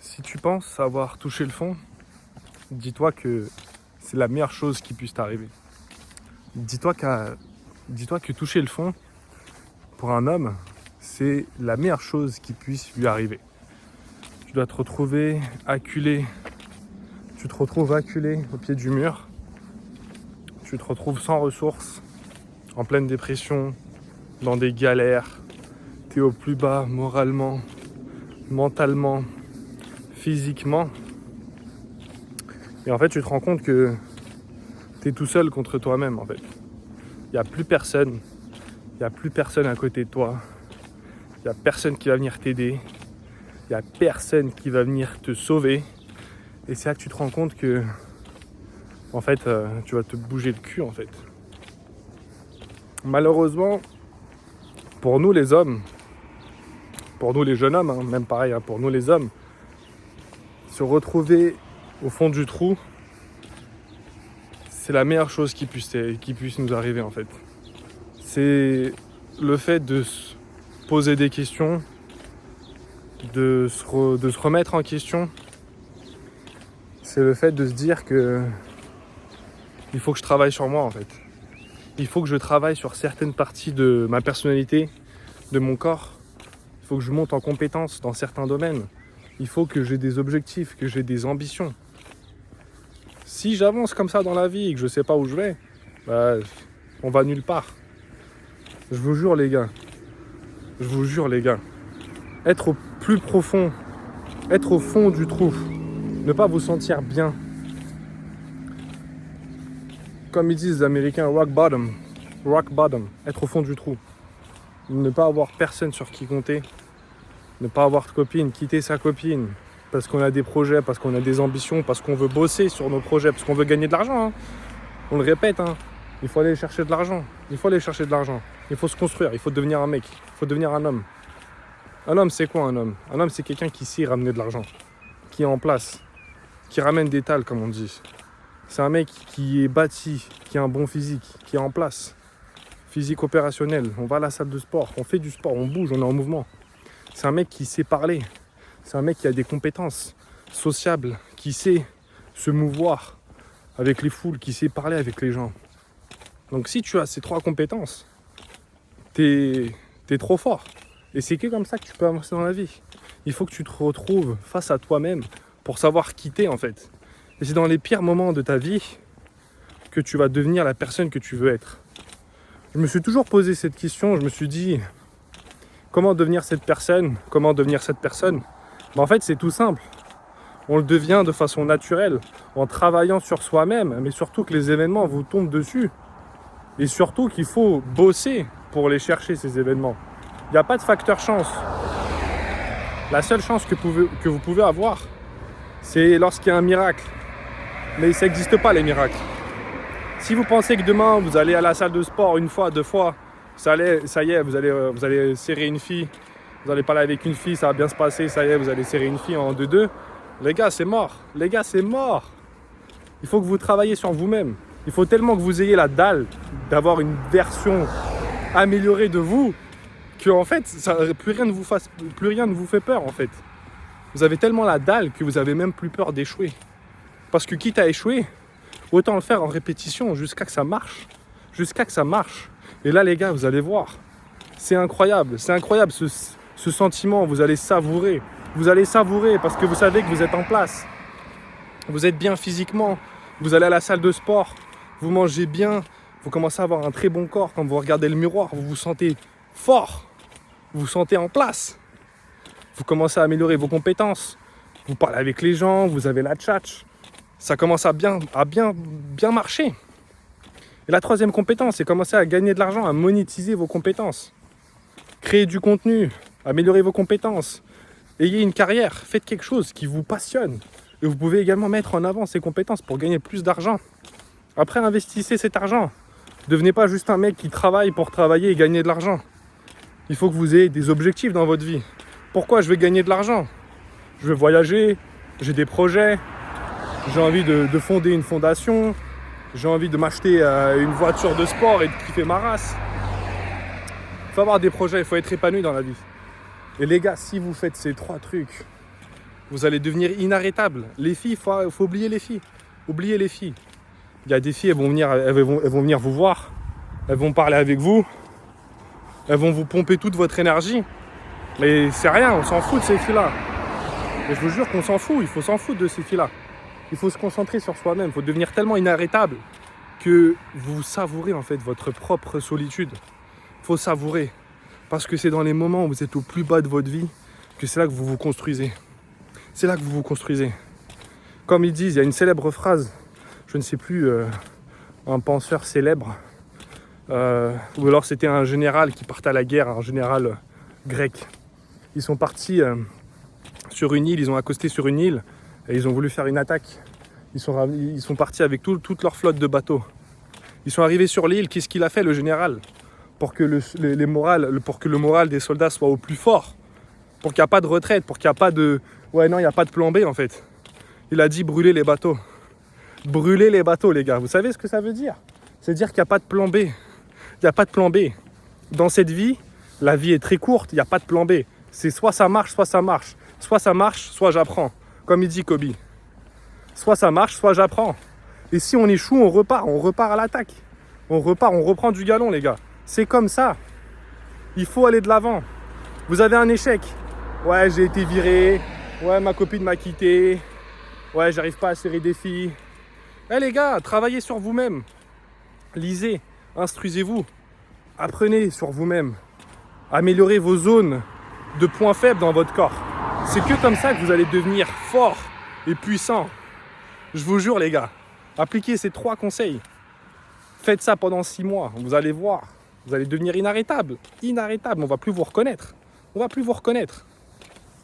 Si tu penses avoir touché le fond, dis-toi que c'est la meilleure chose qui puisse t'arriver. Dis-toi que toucher le fond, pour un homme, c'est la meilleure chose qui puisse lui arriver. Tu dois te retrouver acculé, tu te retrouves acculé au pied du mur, tu te retrouves sans ressources, en pleine dépression, dans des galères, tu es au plus bas moralement, mentalement, physiquement. Et en fait, tu te rends compte que tu es tout seul contre toi-même, en fait. Il n'y a plus personne. Il n'y a plus personne à côté de toi. Il n'y a personne qui va venir t'aider. Il n'y a personne qui va venir te sauver. Et c'est là que tu te rends compte que, en fait, tu vas te bouger le cul, en fait. Malheureusement, pour nous les hommes, pour nous les jeunes hommes, même pareil, pour nous les hommes, se retrouver au fond du trou, c'est la meilleure chose qui puisse nous arriver, en fait. C'est le fait de se poser des questions, de se remettre en question. C'est le fait de se dire que il faut que je travaille sur moi, en fait. Il faut que je travaille sur certaines parties de ma personnalité, de mon corps. Il faut que je monte en compétence dans certains domaines. Il faut que j'ai des objectifs, que j'ai des ambitions. Si j'avance comme ça dans la vie et que je sais pas où je vais, on va nulle part. Je vous jure les gars, être au plus profond, être au fond du trou, ne pas vous sentir bien. Comme ils disent les Américains, rock bottom, être au fond du trou. Ne pas avoir personne sur qui compter, ne pas avoir de copine, quitter sa copine, parce qu'on a des projets, parce qu'on a des ambitions, parce qu'on veut bosser sur nos projets, parce qu'on veut gagner de l'argent. On le répète, il faut aller chercher de l'argent, il faut se construire, il faut devenir un mec, il faut devenir un homme. Un homme, c'est quoi un homme? Un homme, c'est quelqu'un qui sait ramener de l'argent, qui est en place, qui ramène des tales, comme on dit. C'est un mec qui est bâti, qui a un bon physique, qui est en place. Physique opérationnel, on va à la salle de sport, on fait du sport, on bouge, on est en mouvement. C'est un mec qui sait parler, c'est un mec qui a des compétences sociables, qui sait se mouvoir avec les foules, qui sait parler avec les gens. Donc si tu as ces trois compétences, t'es trop fort. Et c'est que comme ça que tu peux avancer dans la vie. Il faut que tu te retrouves face à toi-même pour savoir qui t'es, en fait. Et c'est dans les pires moments de ta vie que tu vas devenir la personne que tu veux être. Je me suis toujours posé cette question, je me suis dit, comment devenir cette personne? En fait, c'est tout simple. On le devient de façon naturelle, en travaillant sur soi-même, mais surtout que les événements vous tombent dessus. Et surtout qu'il faut bosser pour les chercher, ces événements. Il n'y a pas de facteur chance. La seule chance que vous pouvez avoir, c'est lorsqu'il y a un miracle. Mais ça n'existe pas, les miracles. Si vous pensez que demain, vous allez à la salle de sport une fois, deux fois, ça y est, vous allez serrer une fille, vous allez parler avec une fille, ça va bien se passer, ça y est, vous allez serrer une fille en 2-2. Les gars, c'est mort. Il faut que vous travailliez sur vous-même. Il faut tellement que vous ayez la dalle d'avoir une version améliorée de vous que en fait, plus rien ne vous fait peur, en fait. Vous avez tellement la dalle que vous avez même plus peur d'échouer. Parce que quitte à échouer, autant le faire en répétition jusqu'à que ça marche. Et là, les gars, vous allez voir. C'est incroyable ce sentiment. Vous allez savourer parce que vous savez que vous êtes en place. Vous êtes bien physiquement. Vous allez à la salle de sport. Vous mangez bien. Vous commencez à avoir un très bon corps. Quand vous regardez le miroir, vous vous sentez fort. Vous vous sentez en place. Vous commencez à améliorer vos compétences. Vous parlez avec les gens. Vous avez la tchatch. Ça commence à bien marcher. Et la troisième compétence, c'est commencer à gagner de l'argent, à monétiser vos compétences. Créer du contenu, améliorer vos compétences. Ayez une carrière, faites quelque chose qui vous passionne. Et vous pouvez également mettre en avant ces compétences pour gagner plus d'argent. Après, investissez cet argent. Ne devenez pas juste un mec qui travaille pour travailler et gagner de l'argent. Il faut que vous ayez des objectifs dans votre vie. Pourquoi je vais gagner de l'argent? Je veux voyager, j'ai des projets, j'ai envie de fonder une fondation, j'ai envie de m'acheter une voiture de sport et de kiffer ma race. Il faut avoir des projets, il faut être épanoui dans la vie. Et les gars, si vous faites ces trois trucs, Vous allez devenir inarrêtable. Les filles, il faut oublier les filles. Oubliez les filles. Il y a des filles, elles vont venir vous voir. Elles vont parler avec vous. Elles vont vous pomper toute votre énergie. Mais c'est rien, on s'en fout de ces filles-là. Mais je vous jure qu'on s'en fout, il faut s'en foutre de ces filles-là. Il faut se concentrer sur soi-même, il faut devenir tellement inarrêtable que vous savourez en fait votre propre solitude. Il faut savourer. Parce que c'est dans les moments où vous êtes au plus bas de votre vie que c'est là que vous vous construisez. C'est là que vous vous construisez. Comme ils disent, il y a une célèbre phrase, je ne sais plus, un penseur célèbre, ou alors c'était un général qui partait à la guerre, un général grec. Ils sont partis sur une île, ils ont accosté sur une île et ils ont voulu faire une attaque. Ils sont partis avec toute leur flotte de bateaux. Ils sont arrivés sur l'île, qu'est-ce qu'il a fait le général pour que le moral des soldats soit au plus fort, pour qu'il n'y a pas de retraite, pour qu'il n'y a pas de... Ouais non, il n'y a pas de plan B en fait. Il a dit brûler les bateaux. Brûler les bateaux les gars, vous savez ce que ça veut dire? C'est dire qu'il n'y a pas de plan B. Il n'y a pas de plan B. Dans cette vie, la vie est très courte, il n'y a pas de plan B. C'est soit ça marche, soit ça marche. Soit ça marche, soit j'apprends. Comme il dit Kobe. Soit ça marche, soit j'apprends. Et si on échoue, on repart à l'attaque. On reprend du galon les gars. C'est comme ça. Il faut aller de l'avant. Vous avez un échec. Ouais, j'ai été viré. Ouais, ma copine m'a quitté. Ouais, j'arrive pas à serrer des filles. Eh les gars, travaillez sur vous-même. Lisez, instruisez-vous. Apprenez sur vous-même. Améliorez vos zones de points faibles dans votre corps. C'est que comme ça que vous allez devenir fort et puissant. Je vous jure les gars, appliquez ces 3 conseils. Faites ça pendant 6 mois, vous allez voir. Vous allez devenir inarrêtable. Inarrêtable, on ne va plus vous reconnaître. On ne va plus vous reconnaître.